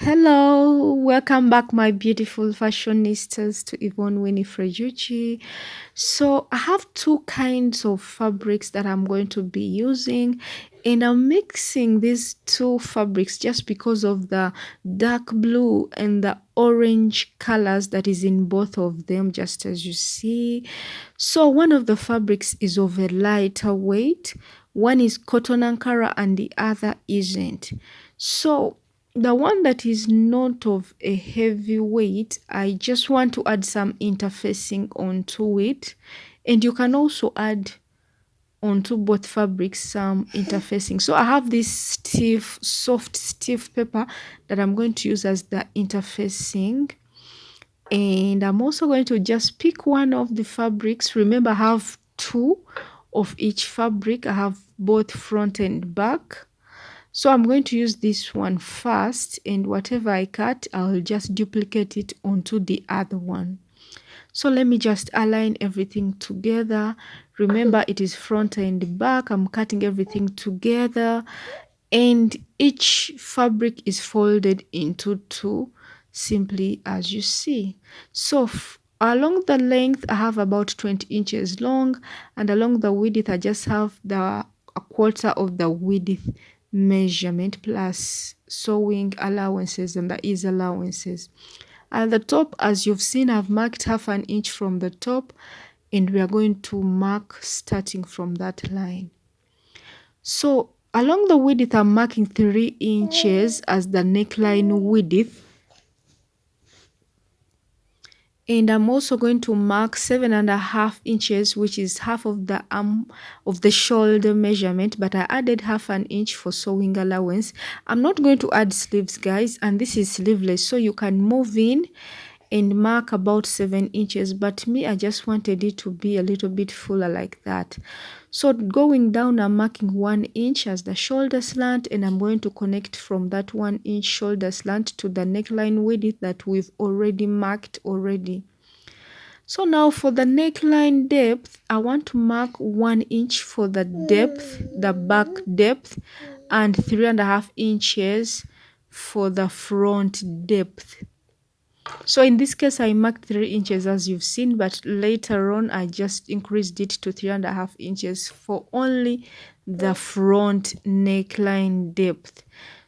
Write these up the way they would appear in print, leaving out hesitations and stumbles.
Hello, welcome back, my beautiful fashionistas, to Yvonne Winnie. So, I have two kinds of fabrics that I'm going to be using, and I'm mixing these two fabrics just because of the dark blue and the orange colors that is in both of them, just as you see. So, one of the fabrics is of a lighter weight, one is cotton ankara, and the other isn't. So, the one that is not of a heavy weight, I just want to add some interfacing onto it. And you can also add onto both fabrics some interfacing. So I have this soft stiff paper that I'm going to use as the interfacing. And I'm also going to just pick one of the fabrics. Remember, I have two of each fabric. I have both front and back. So I'm going to use this one first, and whatever I cut, I'll just duplicate it onto the other one. So let me just align everything together. Remember, it is front and back. I'm cutting everything together, and each fabric is folded into two, simply as you see. So along the length, I have about 20 inches long, and along the width, I just have a quarter of the width measurement plus sewing allowances and the ease allowances. At the top, as you've seen, I've marked half an inch from the top, and we are going to mark starting from that line. So along the width, I'm marking 3 inches as the neckline width. And I'm also going to mark 7.5 inches, which is half of the arm of the shoulder measurement, but I added half an inch for sewing allowance. I'm not going to add sleeves, guys, and this is sleeveless, so you can move in and mark about 7 inches, but me, I just wanted it to be a little bit fuller like that. So going down, I'm marking 1 inch as the shoulder slant, and I'm going to connect from that 1 inch shoulder slant to the neckline width that we've already marked already. So now for the neckline depth, I want to mark 1 inch for the depth, the back depth, and 3.5 inches for the front depth. So in this case, I marked 3 inches as you've seen, but later on, I just increased it to 3.5 inches for only the front neckline depth.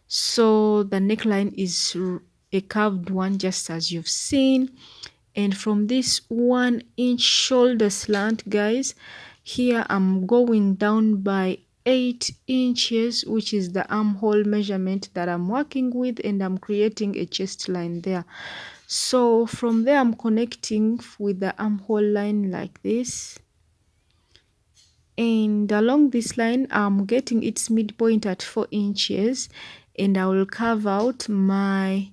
So the neckline is a curved one, just as you've seen. And from this 1 inch shoulder slant, guys, here I'm going down by 8 inches, which is the armhole measurement that I'm working with, and I'm creating a chest line there. So from there, I'm connecting with the armhole line like this. And along this line, I'm getting its midpoint at 4 inches. And I will carve out my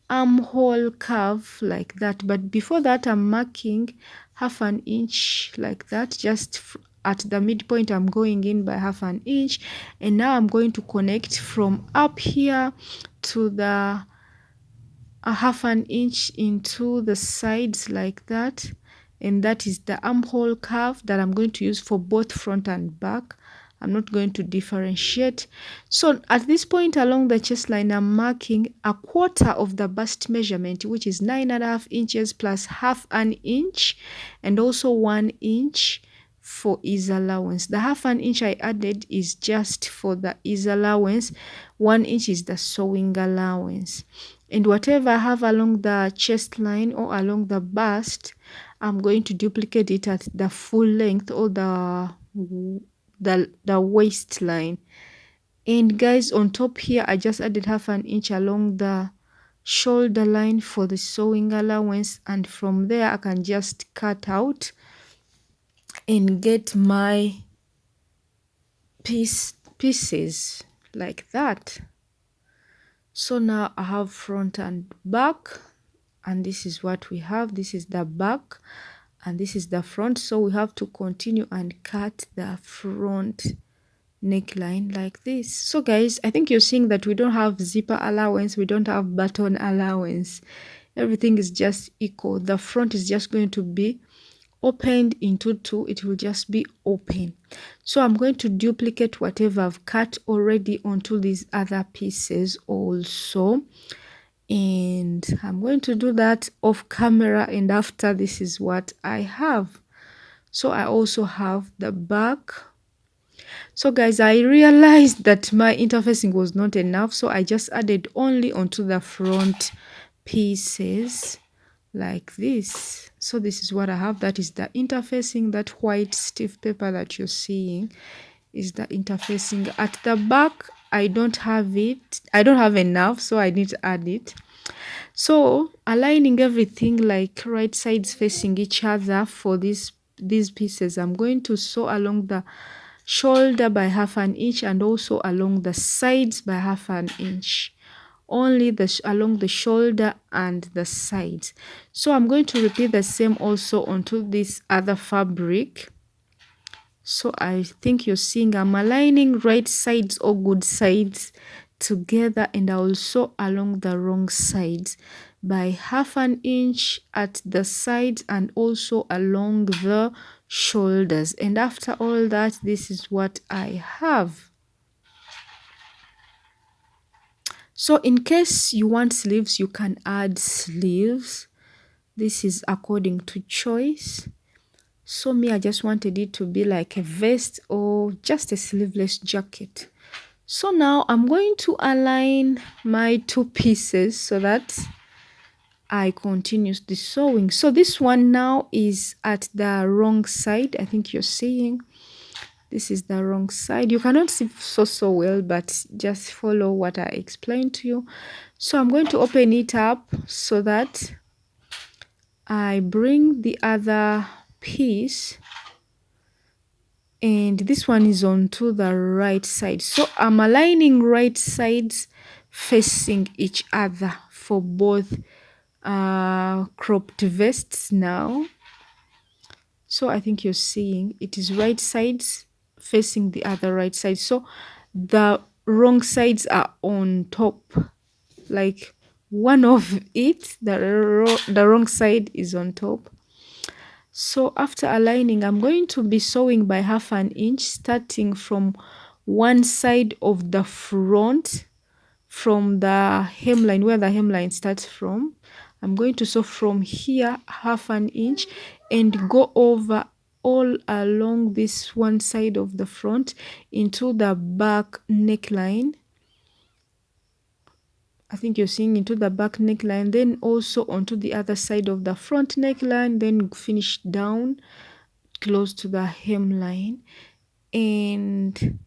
armhole curve like that. But before that, I'm marking half an inch like that. Just at the midpoint, I'm going in by half an inch. And now I'm going to connect from up here to the a half an inch into the sides like that, and that is the armhole curve that I'm going to use for both front and back. I'm not going to differentiate. So at this point along the chest line, I'm marking a quarter of the bust measurement, which is 9.5 inches plus half an inch, and also 1 inch for ease allowance. The half an inch I added is just for the ease allowance. 1 inch is the sewing allowance. And whatever I have along the chest line or along the bust, I'm going to duplicate it at the full length or the waistline. And guys, on top here, I just added half an inch along the shoulder line for the sewing allowance. And from there, I can just cut out and get my pieces like that. So now I have front and back, and this is what we have. This is the back and this is the front. So we have to continue and cut the front neckline like this. So guys, I think you're seeing that we don't have zipper allowance, we don't have button allowance. Everything is just equal. The front is just going to be opened into two. It will just be open. So I'm going to duplicate whatever I've cut already onto these other pieces also. And I'm going to do that off camera, and after this is what I have. So I also have the back. So guys, I realized that my interfacing was not enough, so I just added only onto the front pieces like this. So this is what I have. That is the interfacing. That white stiff paper that you're seeing is the interfacing. At the back, I don't have it. I don't have enough, so I need to add it. So aligning everything like right sides facing each other for these pieces, I'm going to sew along the shoulder by 1/2 inch and also along the sides by 1/2 inch. Only along the shoulder and the sides. So I'm going to repeat the same also onto this other fabric. So I think you're seeing I'm aligning right sides or good sides together, and I will sew along the wrong sides by 1/2 inch at the sides and also along the shoulders. And after all that, this is what I have. So in case you want sleeves, you can add sleeves. This is according to choice. So me, I just wanted it to be like a vest or just a sleeveless jacket. So now I'm going to align my two pieces so that I continue the sewing. So this one now is at the wrong side. I think you're seeing this is the wrong side. You cannot see so well, but just follow what I explained to you. So I'm going to open it up so that I bring the other piece, and this one is onto the right side. So I'm aligning right sides facing each other for both cropped vests now. So I think you're seeing it is right sides facing the other right side. So the wrong sides are on top, like one of it, the wrong side is on top. So after aligning, I'm going to be sewing by 1/2 inch, starting from one side of the front, from the hemline, where the hemline starts from. I'm going to sew from here 1/2 inch and go over all along this one side of the front into the back neckline. I think you're seeing into the back neckline, then also onto the other side of the front neckline, then finish down close to the hemline. And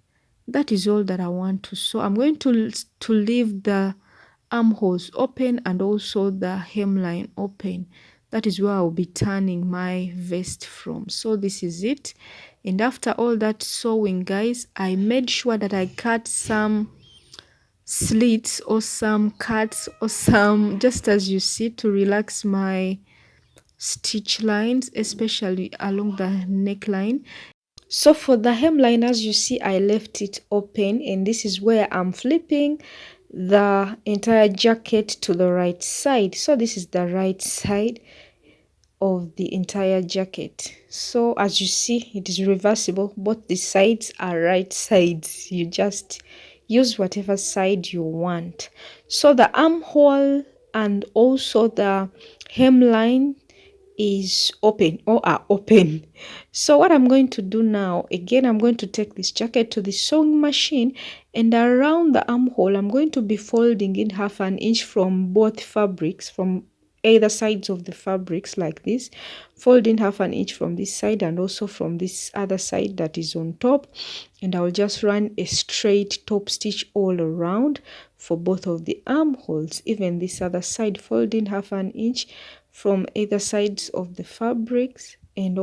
that is all that I want to sew. I'm going to leave the armholes open and also the hemline open. That is where I'll be turning my vest from. So this is it. And after all that sewing, guys, I made sure that I cut some slits or some cuts or some, just as you see, to relax my stitch lines, especially along the neckline. So for the hemline, as you see, I left it open, and this is where I'm flipping the entire jacket to the right side. So this is the right side of the entire jacket. So as you see, it is reversible. Both the sides are right sides. You just use whatever side you want. So the armhole and also the hemline is open or are open. So what I'm going to do now, again, I'm going to take this jacket to the sewing machine, and around the armhole I'm going to be folding in 1/2 inch from both fabrics, from either sides of the fabrics like this, folding 1/2 inch from this side and also from this other side that is on top, and I'll just run a straight top stitch all around for both of the armholes. Even this other side, folding 1/2 inch from either sides of the fabrics, and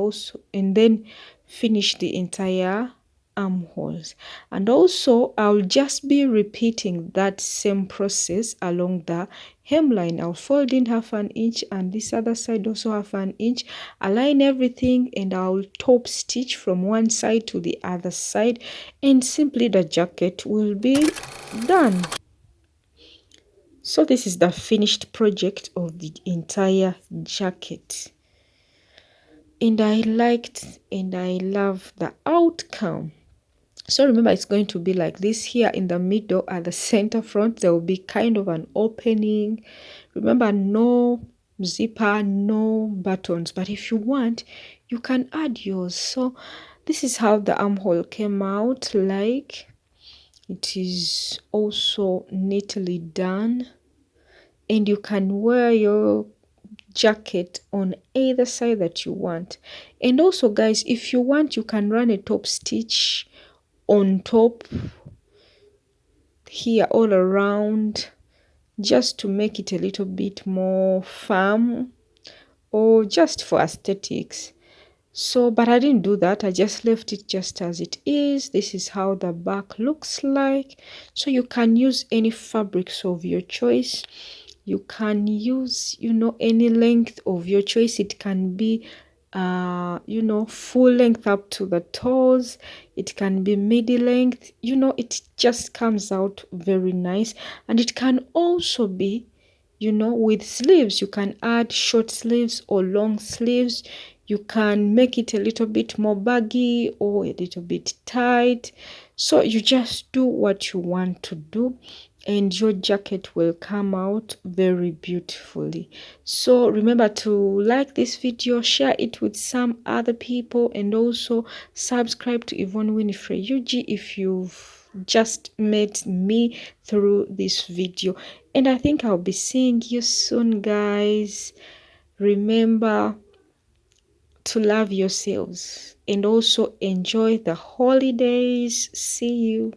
then finish the entire armholes. And also I'll just be repeating that same process along the hemline. I'll fold in 1/2 inch and this other side also 1/2 inch, align everything, and I'll top stitch from one side to the other side, and simply the jacket will be done. So this is the finished project of the entire jacket, and I liked and I love the outcome. So remember, it's going to be like this. Here in the middle at the center front, there will be kind of an opening. Remember, no zipper, no buttons, but if you want, you can add yours. So this is how the armhole came out like. It is also neatly done, and you can wear your jacket on either side that you want. And also, guys, if you want, you can run a top stitch on top here all around, just to make it a little bit more firm, or just for aesthetics. So, but I didn't do that. I just left it just as it is. This is how the back looks like. So you can use any fabrics of your choice. You can use, any length of your choice. It can be, full length up to the toes. It can be midi length. It just comes out very nice. And it can also be, with sleeves. You can add short sleeves or long sleeves. You can make it a little bit more baggy or a little bit tight. So you just do what you want to do, and your jacket will come out very beautifully. So remember to like this video, share it with some other people, and also subscribe to Yvonne Winifred UG if you've just met me through this video. And I think I'll be seeing you soon, guys. Remember to love yourselves and also enjoy the holidays. See you.